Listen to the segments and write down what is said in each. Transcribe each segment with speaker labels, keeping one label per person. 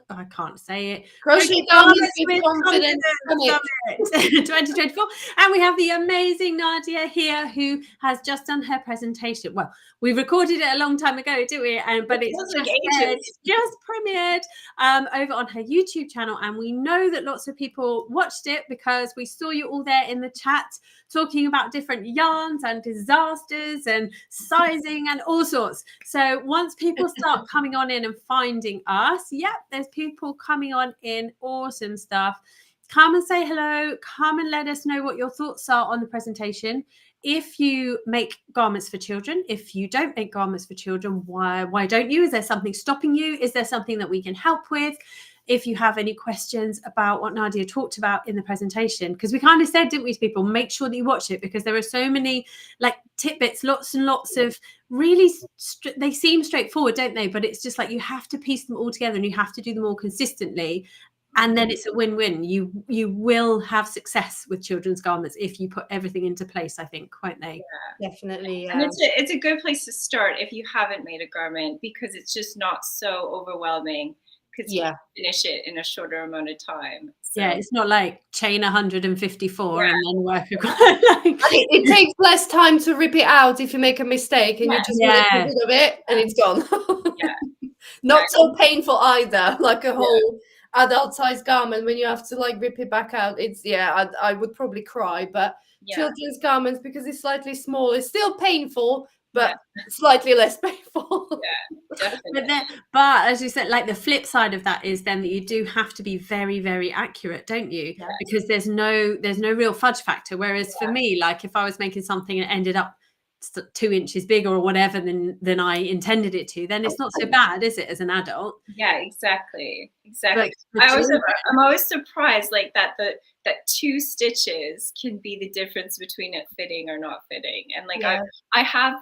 Speaker 1: I can't say it.
Speaker 2: Crochet Garments with Confidence
Speaker 1: Summit 2024. And we have the amazing Nadia here who has just done her presentation. Well, we recorded it a long time ago, didn't we? But it's just premiered over on her YouTube channel. And we know that lots of people watched it because we saw you all there in the chat talking about different yarns and disasters and sizing and all sorts. So once people start coming on in and finding us, there's people coming on in, awesome stuff. Come and say hello. Come and let us know what your thoughts are on the presentation. If you make garments for children, if you don't make garments for children, why don't you? Is there something stopping you? Is there something that we can help with? If you have any questions about what Nadia talked about in the presentation, because we kind of said, didn't we, to people, make sure that you watch it, because there are so many like tidbits, lots and lots of really, they seem straightforward, don't they? But it's just like you have to piece them all together and you have to do them all consistently. And then it's a win-win. You will have success with children's garments if you put everything into place, I think, won't they?
Speaker 2: Yeah, definitely. Yeah.
Speaker 3: And it's a good place to start if you haven't made a garment, because it's just not so overwhelming. Because you finish it in a shorter amount of time. So.
Speaker 1: Yeah, it's not like chain 154 and then work across.
Speaker 2: It takes less time to rip it out if you make a mistake and you just make a bit of it and it's gone. Not so painful either, like a whole adult size garment when you have to like rip it back out. It's I would probably cry, but children's garments, because it's slightly small, it's still painful, but slightly less painful.
Speaker 3: Definitely.
Speaker 1: But as you said, like the flip side of that is then that you do have to be very, very accurate, don't you? Because there's no real fudge factor. Whereas for me, like if I was making something and it ended up 2 inches bigger or whatever than I intended it to, then it's not so bad, is it, as an adult?
Speaker 3: Yeah, exactly. I'm always surprised like that 2 stitches can be the difference between it fitting or not fitting. And like I have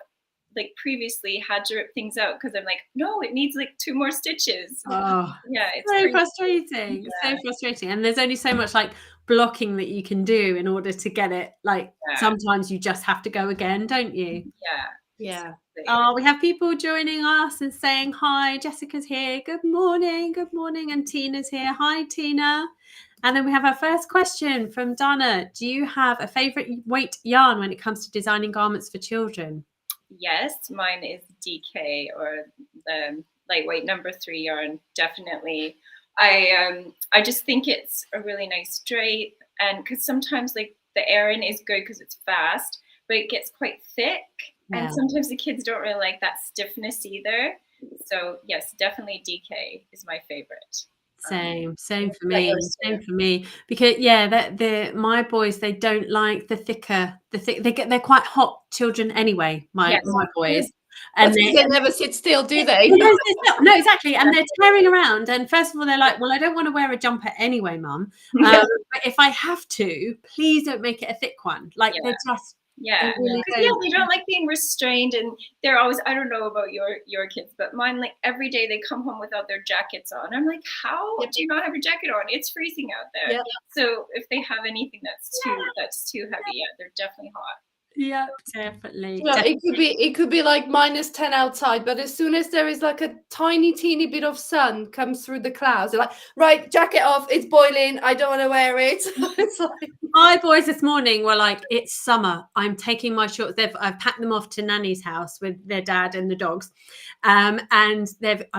Speaker 3: like previously had to rip things out because I'm like, no, it needs like 2 more stitches. It's
Speaker 1: so frustrating. So frustrating. And there's only so much like blocking that you can do in order to get it. Like sometimes you just have to go again, don't you?
Speaker 2: Yeah.
Speaker 1: Oh, we have people joining us and saying hi. Jessica's here. Good morning. And Tina's here. Hi, Tina. And then we have our first question from Donna. Do you have a favorite weight yarn when it comes to designing garments for children?
Speaker 3: Yes, mine is DK, or the lightweight number 3 yarn. Definitely. I just think it's a really nice drape, and because sometimes like the Aran is good because it's fast, but it gets quite thick, and sometimes the kids don't really like that stiffness either. So yes, definitely DK is my favorite.
Speaker 1: Same for me. Because my boys, they don't like the thicker, they're quite hot children anyway. My boys,
Speaker 2: and they never sit still, do they?
Speaker 1: No, exactly. And they're tearing around. And first of all, they're like, well, I don't want to wear a jumper anyway, Mum. But if I have to, please don't make it a thick one. Like they're just.
Speaker 3: They don't like being restrained, and they're always, I don't know about your kids, but mine, like every day they come home without their jackets on. I'm like, how do you not have your jacket on? It's freezing out there. So if they have anything that's too heavy, they're definitely hot.
Speaker 1: Yeah, definitely.
Speaker 2: It could be like -10 outside, but as soon as there is like a teeny bit of sun comes through the clouds, they're like, right, jacket off, it's boiling, I don't want to wear it. It's like,
Speaker 1: my boys this morning were like, it's summer, I'm taking my shorts. I've packed them off to Nanny's house with their dad and the dogs, and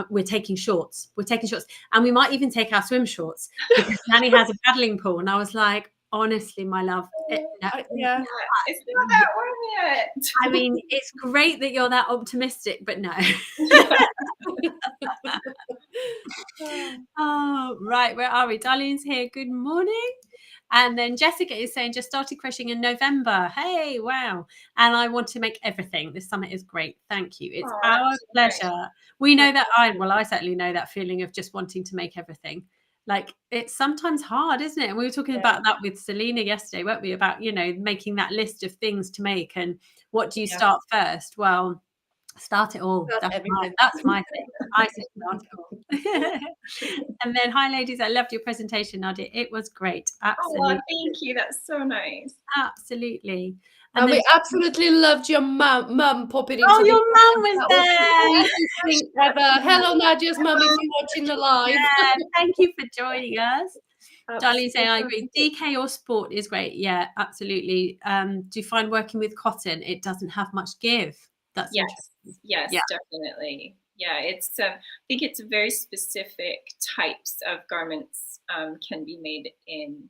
Speaker 1: we're taking shorts, and we might even take our swim shorts because Nanny has a paddling pool. And I was like, honestly, my love,
Speaker 3: it's not that warm yet.
Speaker 1: I mean, it's great that you're that optimistic, but no. Oh, right, where are we? Darlene's here. Good morning. And then Jessica is saying, just started crocheting in November. Hey, wow. And I want to make everything. This summit is great. Thank you. It's our pleasure. Great. We know that I certainly know that feeling of just wanting to make everything. Like, it's sometimes hard, isn't it? And we were talking about that with Selena yesterday, weren't we? About, making that list of things to make and what do you start first? Well, start it all. That's my thing. I say start it all. And then, hi, ladies. I loved your presentation, Nadia. It was great. Absolutely.
Speaker 3: Oh, thank you. That's so nice.
Speaker 1: Absolutely.
Speaker 2: And we absolutely loved your mum popping into
Speaker 1: your mum was there.
Speaker 2: Ever. Hello, Nadia's mum, if you're watching the live.
Speaker 1: Yeah, thank you for joining us. Darlene saying, I agree. DK or sport is great. Yeah, absolutely. Do you find working with cotton, it doesn't have much give? That's
Speaker 3: yes, definitely. Yeah, it's I think it's very specific types of garments can be made in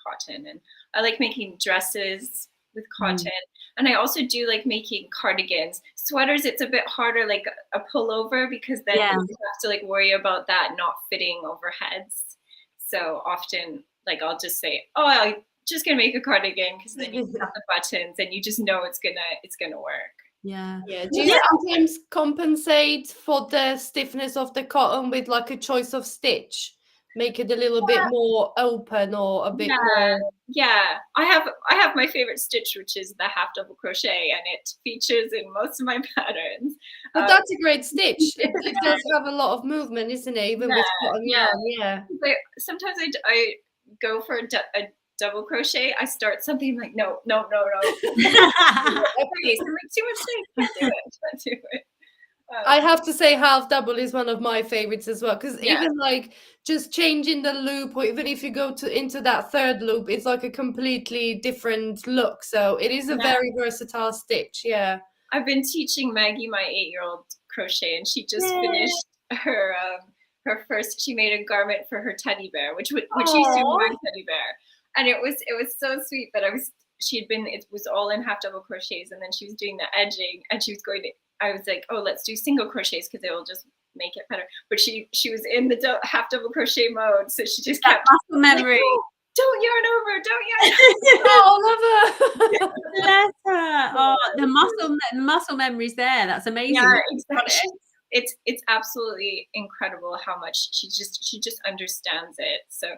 Speaker 3: cotton, and I like making dresses with cotton, and I also do like making cardigans. Sweaters, it's a bit harder, like a pullover, because then you have to like worry about that not fitting over heads. So often, like I'll just say, oh, I'm just gonna make a cardigan, because then you cut the buttons and you just know it's gonna work.
Speaker 1: Yeah.
Speaker 2: Do you sometimes compensate for the stiffness of the cotton with like a choice of stitch? Make it a little bit more open or a bit more.
Speaker 3: Yeah, I have my favorite stitch, which is the half double crochet, and it features in most of my patterns.
Speaker 2: But that's a great stitch. It does have a lot of movement, isn't it? Even with cotton yarn,
Speaker 3: But sometimes I go for a double crochet. I start something like no. Okay, so like too much space. Can't do it.
Speaker 2: I have to say half double is one of my favorites as well, because even like just changing the loop, or even if you go into that third loop, it's like a completely different look. So it is a very versatile stitch. Yeah.
Speaker 3: I've been teaching Maggie, my 8-year-old, crochet, and she just finished her first. She made a garment for her teddy bear, which used to be my teddy bear, and it was so sweet. But it was all in half double crochets, and then she was doing the edging, and she was going to. I was like, oh, let's do single crochets because it will just make it better. But she was in the half double crochet mode, so she just kept
Speaker 1: muscle memory.
Speaker 3: Like, oh, don't yarn over, don't yarn over.
Speaker 2: Oh, love her.
Speaker 1: Bless her. Oh, the muscle memory's there. That's amazing.
Speaker 3: Yeah, exactly. It's absolutely incredible how much she just understands it. So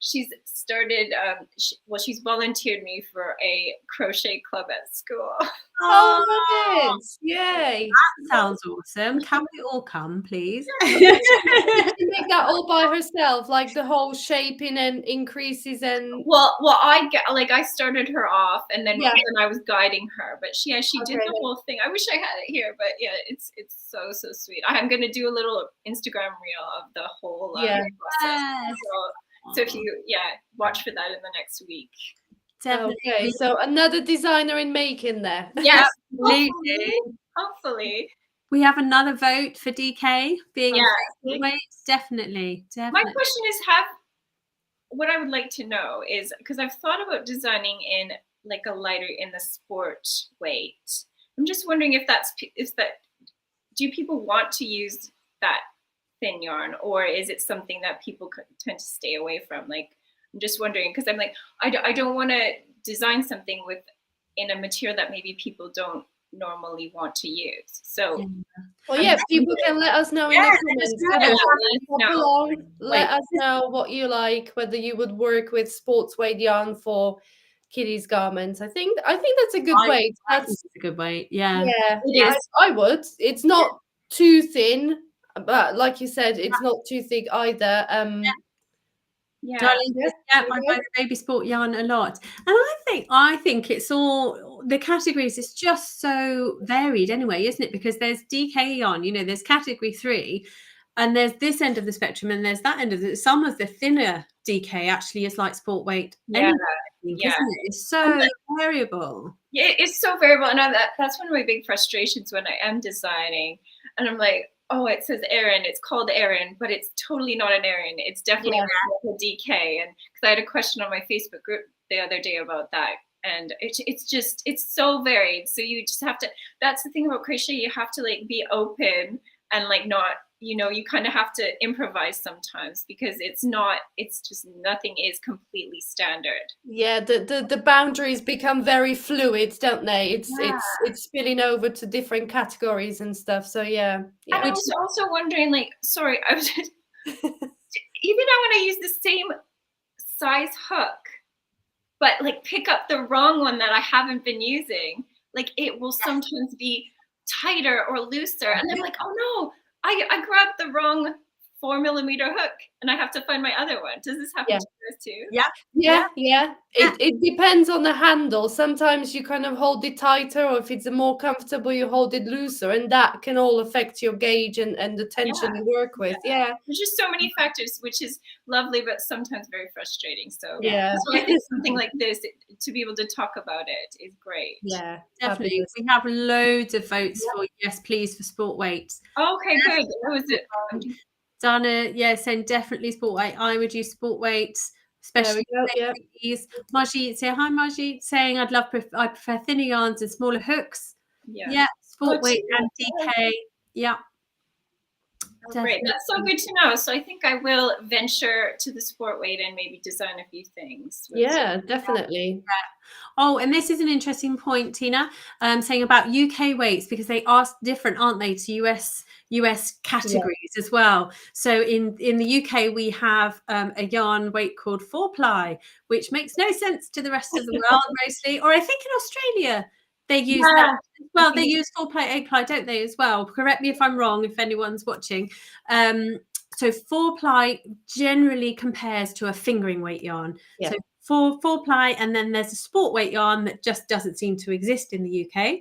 Speaker 3: she's started. She's volunteered me for a crochet club at school.
Speaker 2: Oh, love it! Yay!
Speaker 1: That sounds awesome. Can we all come, please?
Speaker 2: Did she make that all by herself, like the whole shaping and increases and?
Speaker 3: Well, I started her off, and then I was guiding her. But she did the whole thing. I wish I had it here, but yeah, it's so sweet. I'm gonna do a little Instagram reel of the whole process. So if you watch for that in the next week.
Speaker 1: Definitely.
Speaker 2: Okay, so another designer in making there.
Speaker 3: Yes, hopefully.
Speaker 1: We have another vote for DK being a weight. Definitely.
Speaker 3: My question is, what I would like to know is, because I've thought about designing in like a lighter in the sport weight. I'm just wondering if do people want to use that thin yarn, or is it something that people tend to stay away from? Like, I'm just wondering, because I'm like, I don't want to design something in a material that maybe people don't normally want to use. So,
Speaker 2: people can let us know in the comments. Let us know what you like, whether you would work with sports weight yarn for kiddies garments. I think that's a good weight. That's
Speaker 1: a good weight. Yeah.
Speaker 2: Yeah, I would. It's not too thin, but like you said, it's not too thick either.
Speaker 1: Darling, I buy the baby sport yarn a lot, and I think it's all the categories. It's just so varied anyway, isn't it? Because there's DK yarn, there's category 3, and there's this end of the spectrum, and there's that end of some of the thinner DK actually is like sport weight. Anyway, isn't it? It's so variable. Yeah,
Speaker 3: it's so variable, and that's one of my big frustrations when I am designing, and I'm like, oh, it says Erin. It's called Erin, but it's totally not an Erin. It's definitely a DK. And because I had a question on my Facebook group the other day about that, and it's so varied. So you just have to. That's the thing about crochet. You have to like be open and like not. You kind of have to improvise sometimes, because it's just nothing is completely standard.
Speaker 2: Yeah, the boundaries become very fluid, don't they? It's spilling over to different categories and stuff. So yeah.
Speaker 3: And I was also wondering, like, sorry, I was just, even I want to use the same size hook, but like pick up the wrong one that I haven't been using, like it will sometimes be tighter or looser, and I'm like, oh no. I grabbed the wrong 4mm hook, and I have to find my other one. Does this happen to you too?
Speaker 2: Yeah. It depends on the handle. Sometimes you kind of hold it tighter, or if it's more comfortable, you hold it looser, and that can all affect your gauge and the tension you work with. Yeah.
Speaker 3: There's just so many factors, which is lovely, but sometimes very frustrating. So
Speaker 2: that's
Speaker 3: why I think something like this, to be able to talk about it, is great.
Speaker 2: Yeah,
Speaker 1: definitely.
Speaker 2: fabulous.
Speaker 1: We have loads of votes for yes, please, for sport weights.
Speaker 3: Okay, good. That was it.
Speaker 1: Dana, saying definitely sport weight. I would use sport weights, especially these. Margie, say hi, Margie, saying I prefer thinner yarns and smaller hooks. Yeah, sport weight and DK. Yeah.
Speaker 3: Great. That's so good to know. So I think I will venture to the sport weight and maybe design a few things.
Speaker 2: Yeah, definitely.
Speaker 1: Oh, and this is an interesting point, Tina, saying about UK weights, because they are different, aren't they, to US categories as well. So in the UK, we have a yarn weight called 4-ply, which makes no sense to the rest of the world mostly. Or I think in Australia, they use that. Well, they use 4-ply, 8-ply, don't they, as well? Correct me if I'm wrong, if anyone's watching. So 4-ply generally compares to a fingering weight yarn. So 4-ply, and then there's a sport weight yarn that just doesn't seem to exist in the UK.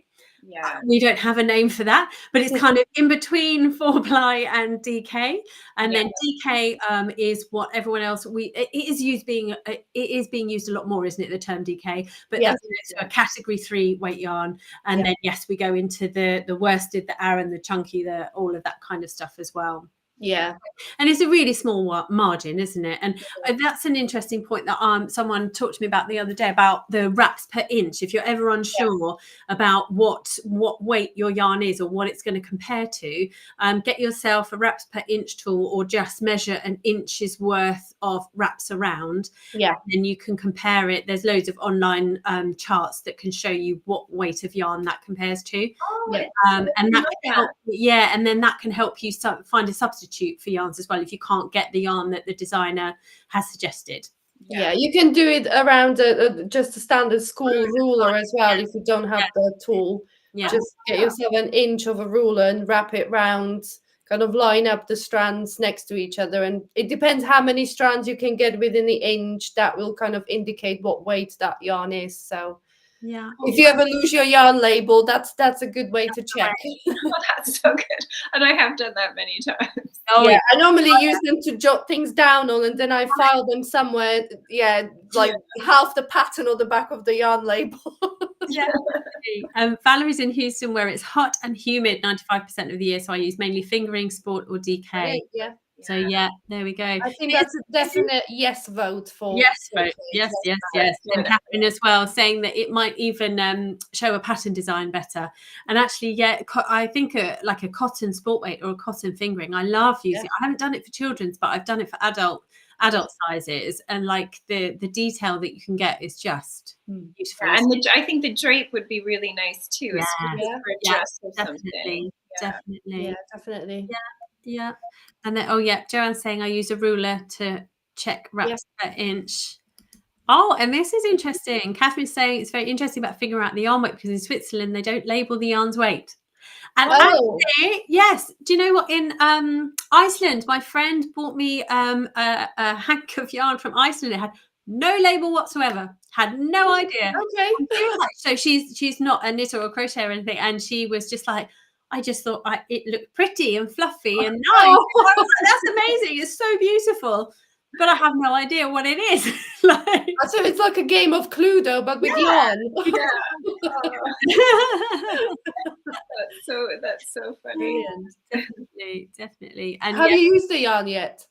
Speaker 1: We don't have a name for that, but it's kind of in between 4-ply and DK. And then DK is what everyone else it is being used a lot more, isn't it? The term DK, but that's a category 3 weight yarn. And then we go into the worsted, the Aran, the chunky, all of that kind of stuff as well.
Speaker 2: Yeah,
Speaker 1: and it's a really small margin, isn't it? And that's an interesting point that someone talked to me about the other day, about the wraps per inch. If you're ever unsure about what weight your yarn is or what it's going to compare to, get yourself a wraps per inch tool, or just measure an inch's worth of wraps around. And then you can compare it. There's loads of online charts that can show you what weight of yarn that compares to. And that can help, and then that can help you find a substitute for yarns as well, if you can't get the yarn that the designer has suggested.
Speaker 2: You can do it around just a standard school ruler as well. If you don't have the tool, just get yourself an inch of a ruler and wrap it round, kind of line up the strands next to each other, and it depends how many strands you can get within the inch. That will kind of indicate what weight that yarn is. So if you ever lose your yarn label, that's a good way to check.
Speaker 3: That's so good, and I have done that many times.
Speaker 2: I normally use them to jot things down on, and then I file them somewhere. Like half the pattern or the back of the yarn label.
Speaker 1: Valerie's in Houston, where it's hot and humid 95% of the year, so I use mainly fingering, sport, or DK. So there we go.
Speaker 2: I think that's a definite yes vote for
Speaker 1: vote. Yes. And Catherine as well, saying that it might even show a pattern design better. And actually, I think like a cotton sport weight or a cotton fingering, I love using. I haven't done it for children's, but I've done it for adult sizes, and like the detail that you can get is just beautiful.
Speaker 3: And I think the drape would be really nice too. For a dress or
Speaker 1: definitely.
Speaker 2: Definitely.
Speaker 1: Yeah. And then Joanne's saying I use a ruler to check wraps per inch. Oh, and this is interesting. Catherine's saying it's very interesting about figuring out the yarn weight, because in Switzerland they don't label the yarn's weight. And actually, yes, do you know what? In Iceland, my friend bought me a hank of yarn from Iceland. It had no label whatsoever. Had no idea.
Speaker 2: Okay.
Speaker 1: So she's not a knitter or crochet or anything, and she was just like, I just thought it looked pretty and fluffy and nice. I was like, that's amazing. It's so beautiful. But I have no idea what it is.
Speaker 2: So it's like a game of Cluedo, but with yarn.
Speaker 3: That's so funny.
Speaker 1: Definitely. And
Speaker 2: have you used the yarn yet?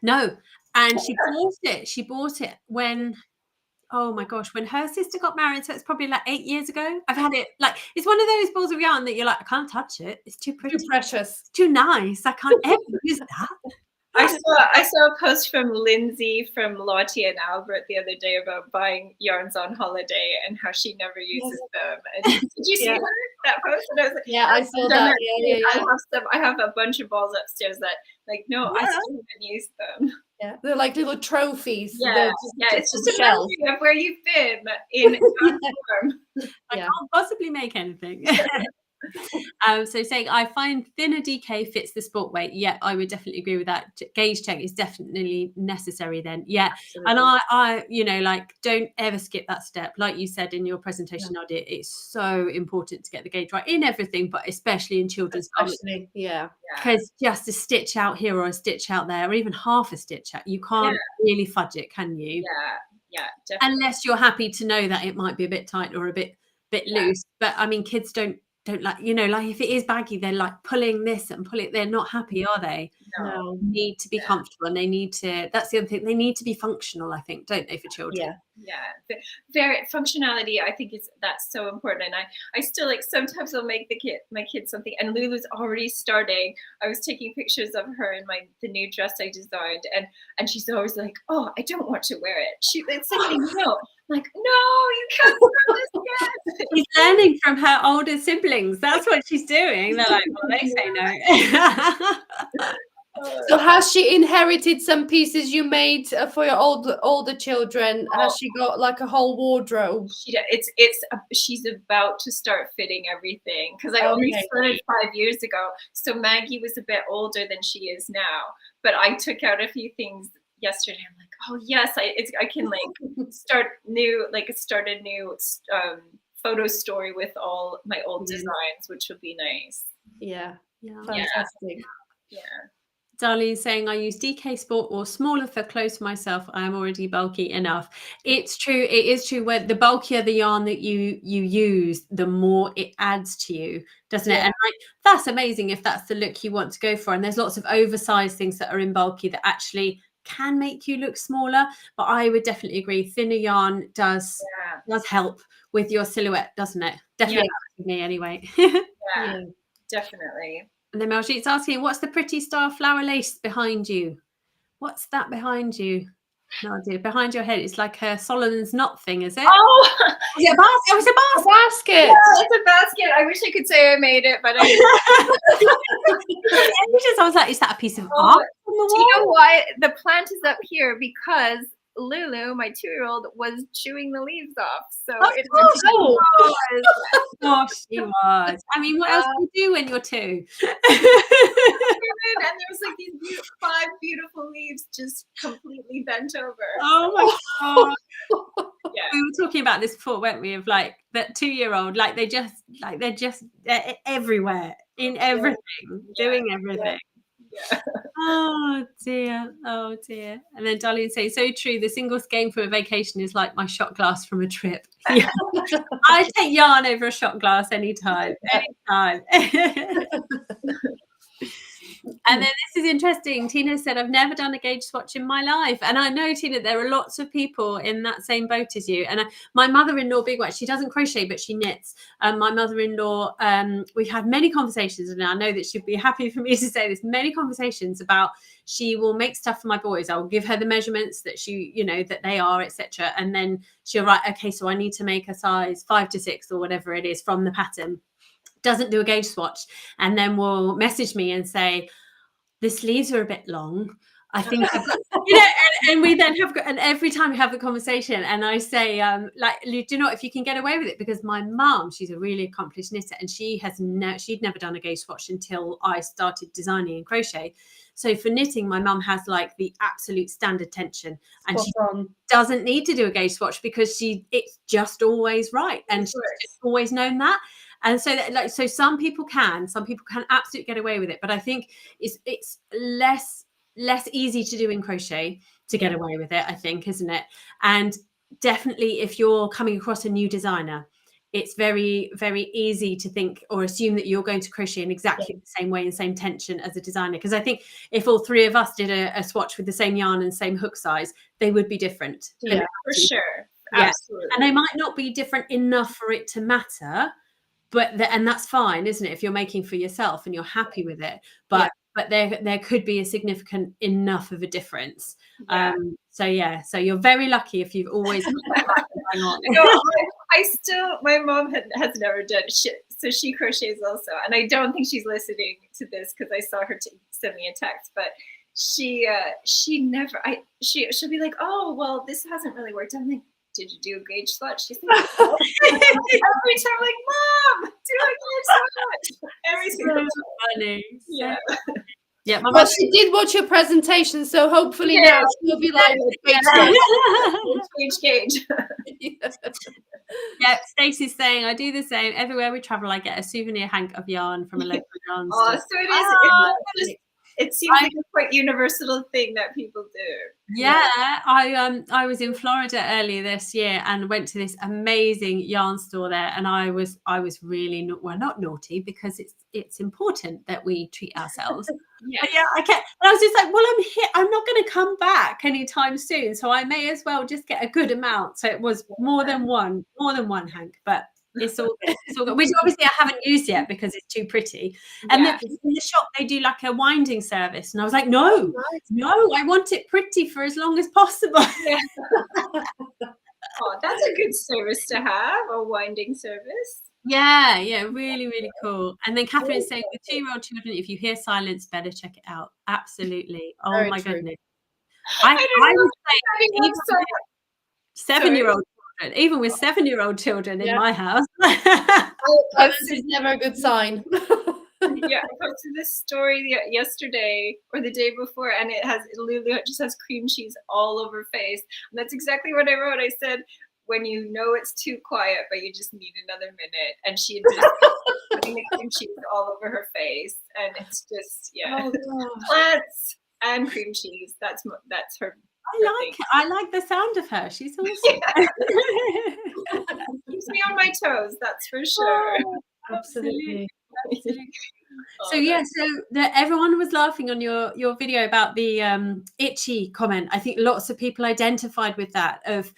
Speaker 1: No. And she bought it when, oh my gosh, when her sister got married, so it's probably like 8 years ago. I've had it, like, it's one of those balls of yarn that you're like, I can't touch it. It's too pretty.
Speaker 2: Too precious.
Speaker 1: It's too nice. I can't ever use that.
Speaker 3: I saw a post from Lindsay from Lottie and Albert the other day about buying yarns on holiday and how she never uses them. And did you see that post? And I was like,
Speaker 2: I saw that.
Speaker 3: I have a bunch of balls upstairs that, like, no, I still haven't used them.
Speaker 2: Yeah, they're like little trophies.
Speaker 3: It's just a memory of where you've been in form.
Speaker 1: I can't possibly make anything. So saying, I find thinner DK fits the sport weight. Yeah, I would definitely agree with that. Gauge check is definitely necessary then. Yeah. Absolutely. And I, you know, like, don't ever skip that step. Like you said in your presentation, Nadia, it's so important to get the gauge right in everything, but especially in children's garments. Because just a stitch out here or a stitch out there, or even half a stitch out, you can't really fudge it, can you?
Speaker 3: Yeah, definitely.
Speaker 1: Unless you're happy to know that it might be a bit tight or a bit loose. But I mean, kids don't like, you know, like if it is baggy, they're like pulling this and pulling, they're not happy, are they?
Speaker 2: No.
Speaker 1: They need to be comfortable, and they need to, that's the other thing, they need to be functional, I think, don't they, for children?
Speaker 3: Very functionality, I think that's so important. And I still, like, sometimes I'll make my kids something, and Lulu's already starting. I was taking pictures of her in the new dress I designed, and she's always like, oh, I don't want to wear it. It's like, no. Like, no, you can't wear this yet.
Speaker 1: She's learning from her older siblings. That's what she's doing. They're like, well, they say no.
Speaker 2: So has she inherited some pieces you made for your older children? Has she got like a whole wardrobe?
Speaker 3: She's about to start fitting everything, because I only started 5 years ago. So Maggie was a bit older than she is now, but I took out a few things yesterday. I'm like, oh yes, I can like start a new photo story with all my old designs, which would be nice.
Speaker 2: Yeah. Fantastic.
Speaker 3: Yeah.
Speaker 1: Darlene saying, I use DK Sport or smaller for clothes for myself. I am already bulky enough. It's true. It is true. Where the bulkier the yarn that you use, the more it adds to you, doesn't it? And like, that's amazing if that's the look you want to go for. And there's lots of oversized things that are in bulky that actually can make you look smaller. But I would definitely agree. Thinner yarn does help with your silhouette, doesn't it? Definitely for me anyway.
Speaker 3: Definitely.
Speaker 1: And then Meljit's asking, what's the pretty star flower lace behind you? What's that behind you? No idea. Behind your head, it's like a Solomon's knot thing, is it?
Speaker 3: Oh,
Speaker 1: is it a basket? Oh, it's a basket.
Speaker 2: Yeah,
Speaker 3: it's a basket. I wish I could say I made it, but I
Speaker 1: I was like, is that a piece of art on the wall?
Speaker 3: Do you know why? The plant is up here because Lulu, my 2-year-old, was chewing the leaves off. So
Speaker 1: she was. I mean, what else do you do when you're 2?
Speaker 3: And there was like these 5 beautiful leaves just completely bent over.
Speaker 1: Oh my god! We were talking about this before, weren't we? Of like that 2-year-old, like they're just everywhere in everything, doing everything. Oh dear. And then Darlene says, so true, the single skein from a vacation is like my shot glass from a trip. I take yarn over a shot glass anytime. And then this is interesting. Tina said, I've never done a gauge swatch in my life. And I know, Tina, there are lots of people in that same boat as you. And my mother-in-law, big one, she doesn't crochet, but she knits. My mother-in-law, we've had many conversations, and I know that she'd be happy for me to say this, many conversations about, she will make stuff for my boys. I will give her the measurements that she, you know, that they are, etc. And then she'll write, okay, so I need to make a size 5 to 6 or whatever it is from the pattern. Doesn't do a gauge swatch, and then will message me and say, the sleeves are a bit long, I think, you know, and we then have, and every time we have the conversation, and I say, like, do you know, if you can get away with it, because my mum, she's a really accomplished knitter, and she'd never done a gauge swatch until I started designing and crochet. So for knitting, my mum has like the absolute standard tension, and she doesn't need to do a gauge swatch because it's just always right, and she's just always known that. And so so some people can absolutely get away with it, but I think it's less easy to do in crochet to get away with it, I think, isn't it? And definitely if you're coming across a new designer, it's very, very easy to think or assume that you're going to crochet in exactly the same way and same tension as a designer. Because I think if all 3 of us did a swatch with the same yarn and same hook size, they would be different.
Speaker 3: Yeah, for sure.
Speaker 1: Yeah.
Speaker 3: Absolutely.
Speaker 1: And they might not be different enough for it to matter. And that's fine, isn't it? If you're making for yourself and you're happy with it, but there could be a significant enough of a difference. So you're very lucky if you've always.
Speaker 3: My mom has never done shit, so she crochets also, and I don't think she's listening to this because I saw her send me a text, but she'll be like, oh well, this hasn't really worked. I'm like, did you do a gauge swatch? She's like, oh. Every time I'm like, Mom, do a gauge swatch. Every single time.
Speaker 1: Funny.
Speaker 3: Yeah.
Speaker 1: Yeah,
Speaker 2: but she did watch your presentation, so hopefully now she'll be like,
Speaker 3: gauge.
Speaker 1: Yeah, Stacey's saying, I do the same. Everywhere we travel, I get a souvenir hank of yarn from a local yarn store.
Speaker 3: So it is. It seems like a quite universal thing that people do.
Speaker 1: Yeah, I was in Florida earlier this year and went to this amazing yarn store there, and I was really not naughty, because it's important that we treat ourselves. But yeah, and I was just like, well, I'm here. I'm not going to come back anytime soon, so I may as well just get a good amount. So it was more than one hank, but it's all good. It's all good. Which obviously I haven't used yet because it's too pretty. And then in the shop they do like a winding service, and I was like, no, I want it pretty for as long as possible.
Speaker 3: Yeah. Oh, that's a good service to have, a winding service.
Speaker 1: Yeah, really, really cool. And then Catherine's saying, with 2-year-old children, if you hear silence, better check it out. Absolutely. Oh, very my goodness. I would say even 7-year-old children, even with 7-year-old children in my house.
Speaker 2: This is never a good sign.
Speaker 3: Yeah, I posted this story yesterday or the day before, and Lulu just has cream cheese all over her face. And that's exactly what I wrote. I said, when you know it's too quiet, but you just need another minute. And she had just putting the cream cheese all over her face. And it's just, plants and cream cheese. That's her.
Speaker 1: I like the sound of her. She's awesome.
Speaker 3: Keeps me on my toes, that's for sure.
Speaker 1: Absolutely. So everyone was laughing on your video about the itchy comment. I think lots of people identified with that. Of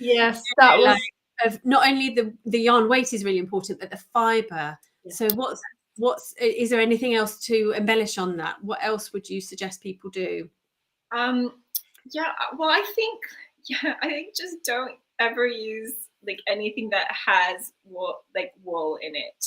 Speaker 1: not only the yarn weight is really important, but the fiber. Yeah. So is there anything else to embellish on that? What else would you suggest people do?
Speaker 3: Well, I think just don't ever use like anything that has wool in it.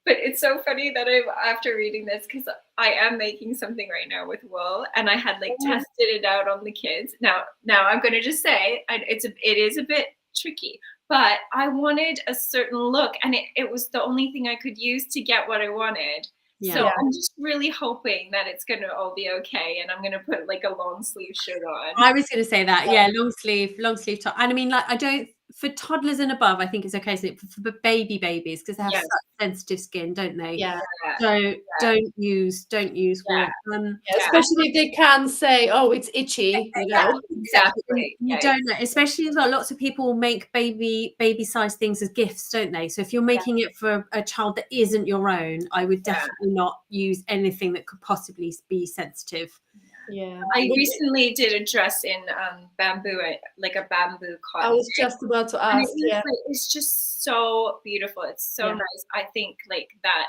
Speaker 3: But it's so funny that after reading this, because I am making something right now with wool, and I had tested it out on the kids. Now I'm going to just say it is a bit tricky, but I wanted a certain look, and it was the only thing I could use to get what I wanted. Yeah. So I'm just really hoping that it's going to all be okay, and I'm going to put like a long sleeve shirt on.
Speaker 1: I was going to say that, long sleeve top. And I mean, like, I don't, for toddlers and above, I think it's okay. So for babies, because they have such sensitive skin, don't they?
Speaker 2: Yeah.
Speaker 1: So don't use wool.
Speaker 2: Especially if they can say, "Oh, it's itchy." You know,
Speaker 3: exactly.
Speaker 1: You don't know. Especially as well, lots of people make baby size things as gifts, don't they? So if you're making it for a child that isn't your own, I would definitely not use anything that could possibly be sensitive.
Speaker 2: Yeah,
Speaker 3: I recently did a dress in bamboo, like a bamboo cotton.
Speaker 2: I was just about to ask.
Speaker 3: It's just so beautiful. It's so nice. I think like that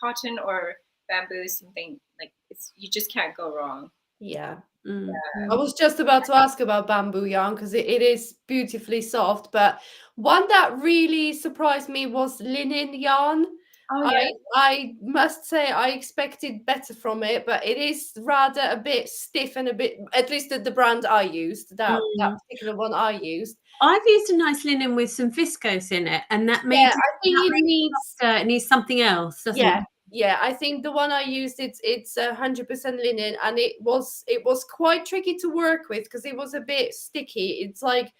Speaker 3: cotton or bamboo is something like you just can't go wrong.
Speaker 2: Yeah. I was just about to ask about bamboo yarn because it is beautifully soft, but one that really surprised me was linen yarn. Oh, yeah. I must say I expected better from it, but it is rather a bit stiff and a bit, at least the brand I used, that particular one I used.
Speaker 1: I've used a nice linen with some viscose in it, and that made
Speaker 2: I think
Speaker 1: it needs something else, doesn't it?
Speaker 2: Yeah, I think the one I used, it's 100% linen, and it was quite tricky to work with because it was a bit sticky. It's like,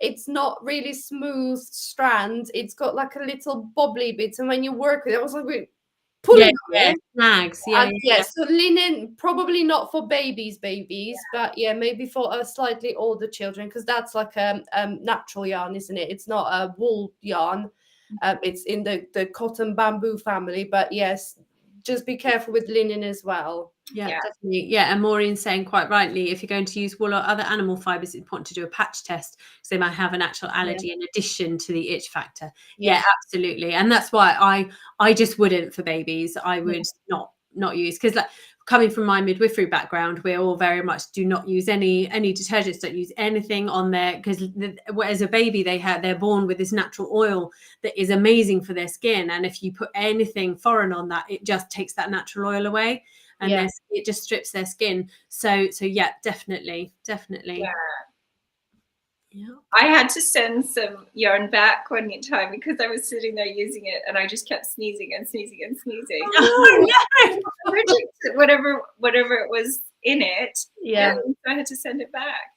Speaker 2: it's not really smooth strand. It's got like a little bobbly bits, and when you work with it, I was like pulling it.
Speaker 1: Snags.
Speaker 2: So linen, probably not for babies, but maybe for slightly older children, because that's like a natural yarn, isn't it? It's not a wool yarn. It's in the cotton bamboo family, but yes, just be careful with linen as well.
Speaker 1: Yeah, definitely. Yeah, and Maureen's saying quite rightly, if you're going to use wool or other animal fibers, it's important to do a patch test because they might have an actual allergy in addition to the itch factor. Yeah, absolutely. And that's why I just wouldn't for babies. I would not use, because like coming from my midwifery background, we're all very much do not use any detergents, don't use anything on there, because as a baby they're born with this natural oil that is amazing for their skin, and if you put anything foreign on that, it just takes that natural oil away. And it just strips their skin. So yeah, definitely. Yeah.
Speaker 3: I had to send some yarn back one time because I was sitting there using it and I just kept sneezing and sneezing and sneezing.
Speaker 1: Oh, no.
Speaker 3: Allergic to whatever it was in it.
Speaker 2: Yeah.
Speaker 3: So I had to send it back.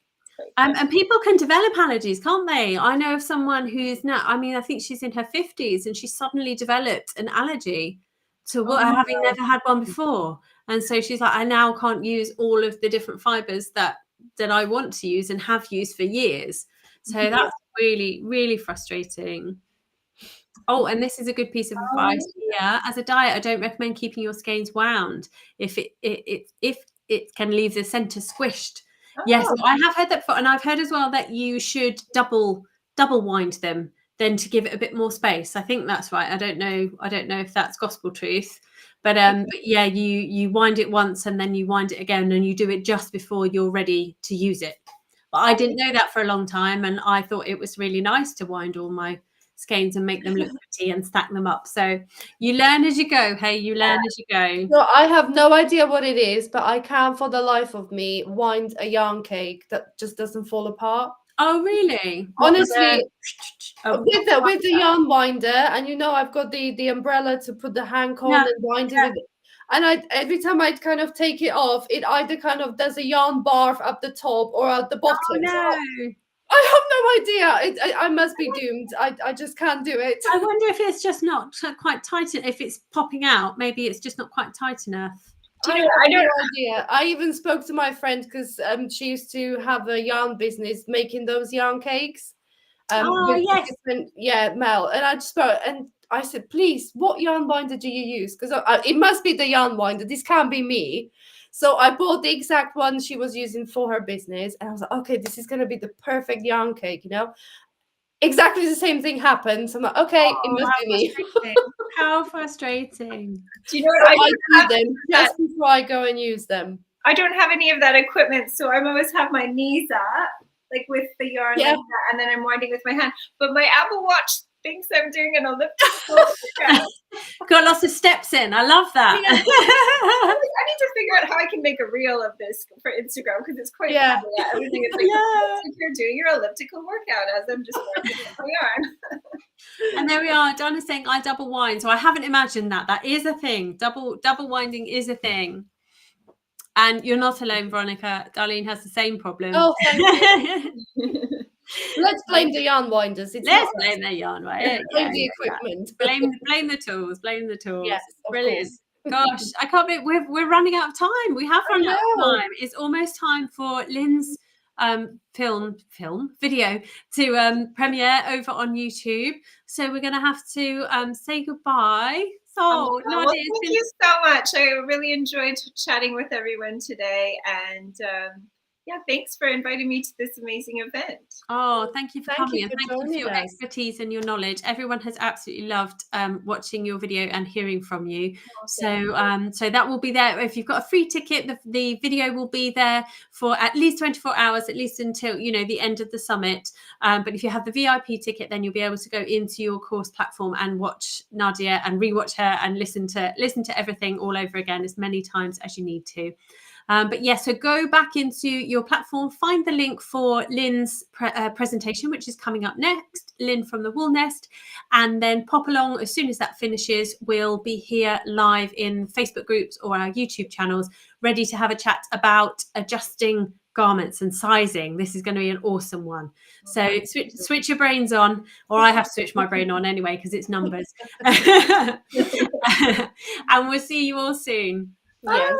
Speaker 1: And people can develop allergies, can't they? I know of someone who's now, I mean, I think she's in her 50s and she suddenly developed an allergy to having never had one before. And so she's like, I now can't use all of the different fibers that I want to use and have used for years. So that's really, really frustrating. Oh, and this is a good piece of advice here. As a dyer, I don't recommend keeping your skeins wound if it can leave the center squished. Yes, I have heard that before, and I've heard as well that you should double wind them then to give it a bit more space. I think that's right. I don't know if that's gospel truth, but yeah, you wind it once and then you wind it again, and you do it just before you're ready to use it. But I didn't know that for a long time, and I thought it was really nice to wind all my skeins and make them look pretty and stack them up. So you learn as you go. Hey, you learn as you go.
Speaker 2: So I have no idea what it is, but I can't for the life of me wind a yarn cake that just doesn't fall apart.
Speaker 1: Oh, really?
Speaker 2: Honestly, with the yarn winder, and I've got the umbrella to put the hank on and wind it with it. And every time I kind of take it off, it either kind of does a yarn barf up the top or at the bottom.
Speaker 1: Oh, no.
Speaker 2: So I have no idea. I must be doomed. I just can't do it.
Speaker 1: I wonder if it's just not quite tight. If it's popping out, maybe it's just not quite tight enough.
Speaker 2: I have no idea. I even spoke to my friend because she used to have a yarn business making those yarn cakes.
Speaker 1: Yes.
Speaker 2: Mel. And I just spoke and I said, please, what yarn winder do you use? Because it must be the yarn winder. This can't be me. So I bought the exact one she was using for her business. And I was like, okay, this is going to be the perfect yarn cake, Exactly the same thing happened. So I'm like, okay, it must be me.
Speaker 1: How frustrating.
Speaker 3: Do you know what
Speaker 2: I do them just before I go and use them?
Speaker 3: I don't have any of that equipment, so I always have my knees up, like with the yarn like that, and then I'm winding with my hand. But my Apple Watch thinks I'm doing an elliptical.
Speaker 1: Got lots of steps in. I love that.
Speaker 3: I need to figure out how I can make a reel of this for Instagram because it's quite funny. Everything is like you're doing your elliptical workout as I'm just working with my yarn.
Speaker 1: And there we are. Donna's saying I double wind. So I haven't imagined that. That is a thing. Double winding is a thing. And you're not alone, Veronika. Darlene has the same problem.
Speaker 2: Oh, thank you. Let's blame the yarn winders.
Speaker 1: Let's blame the yarn winders.
Speaker 2: Blame the equipment.
Speaker 1: Blame the tools. Blame the tools.
Speaker 2: Yes,
Speaker 1: brilliant. Gosh, I can't believe we're running out of time. We have run out of time. It's almost time for Lynn's video to premiere over on YouTube. So we're going to have to say goodbye. So
Speaker 3: Nadia, thank you so much. I really enjoyed chatting with everyone today, and thanks for inviting me to this amazing event.
Speaker 1: Oh, thank you for coming, and thank you for your expertise and your knowledge. Everyone has absolutely loved watching your video and hearing from you. So that will be there. If you've got a free ticket, the video will be there for at least 24 hours, at least until the end of the summit. But if you have the VIP ticket, then you'll be able to go into your course platform and watch Nadia and rewatch her and listen to everything all over again as many times as you need to. So go back into your platform, find the link for Lynn's presentation, which is coming up next, Lynn from the Wool Nest, and then pop along as soon as that finishes. We'll be here live in Facebook groups or our YouTube channels, ready to have a chat about adjusting garments and sizing. This is going to be an awesome one. So switch your brains on, or I have to switch my brain on anyway because it's numbers. And we'll see you all soon.
Speaker 2: Yes.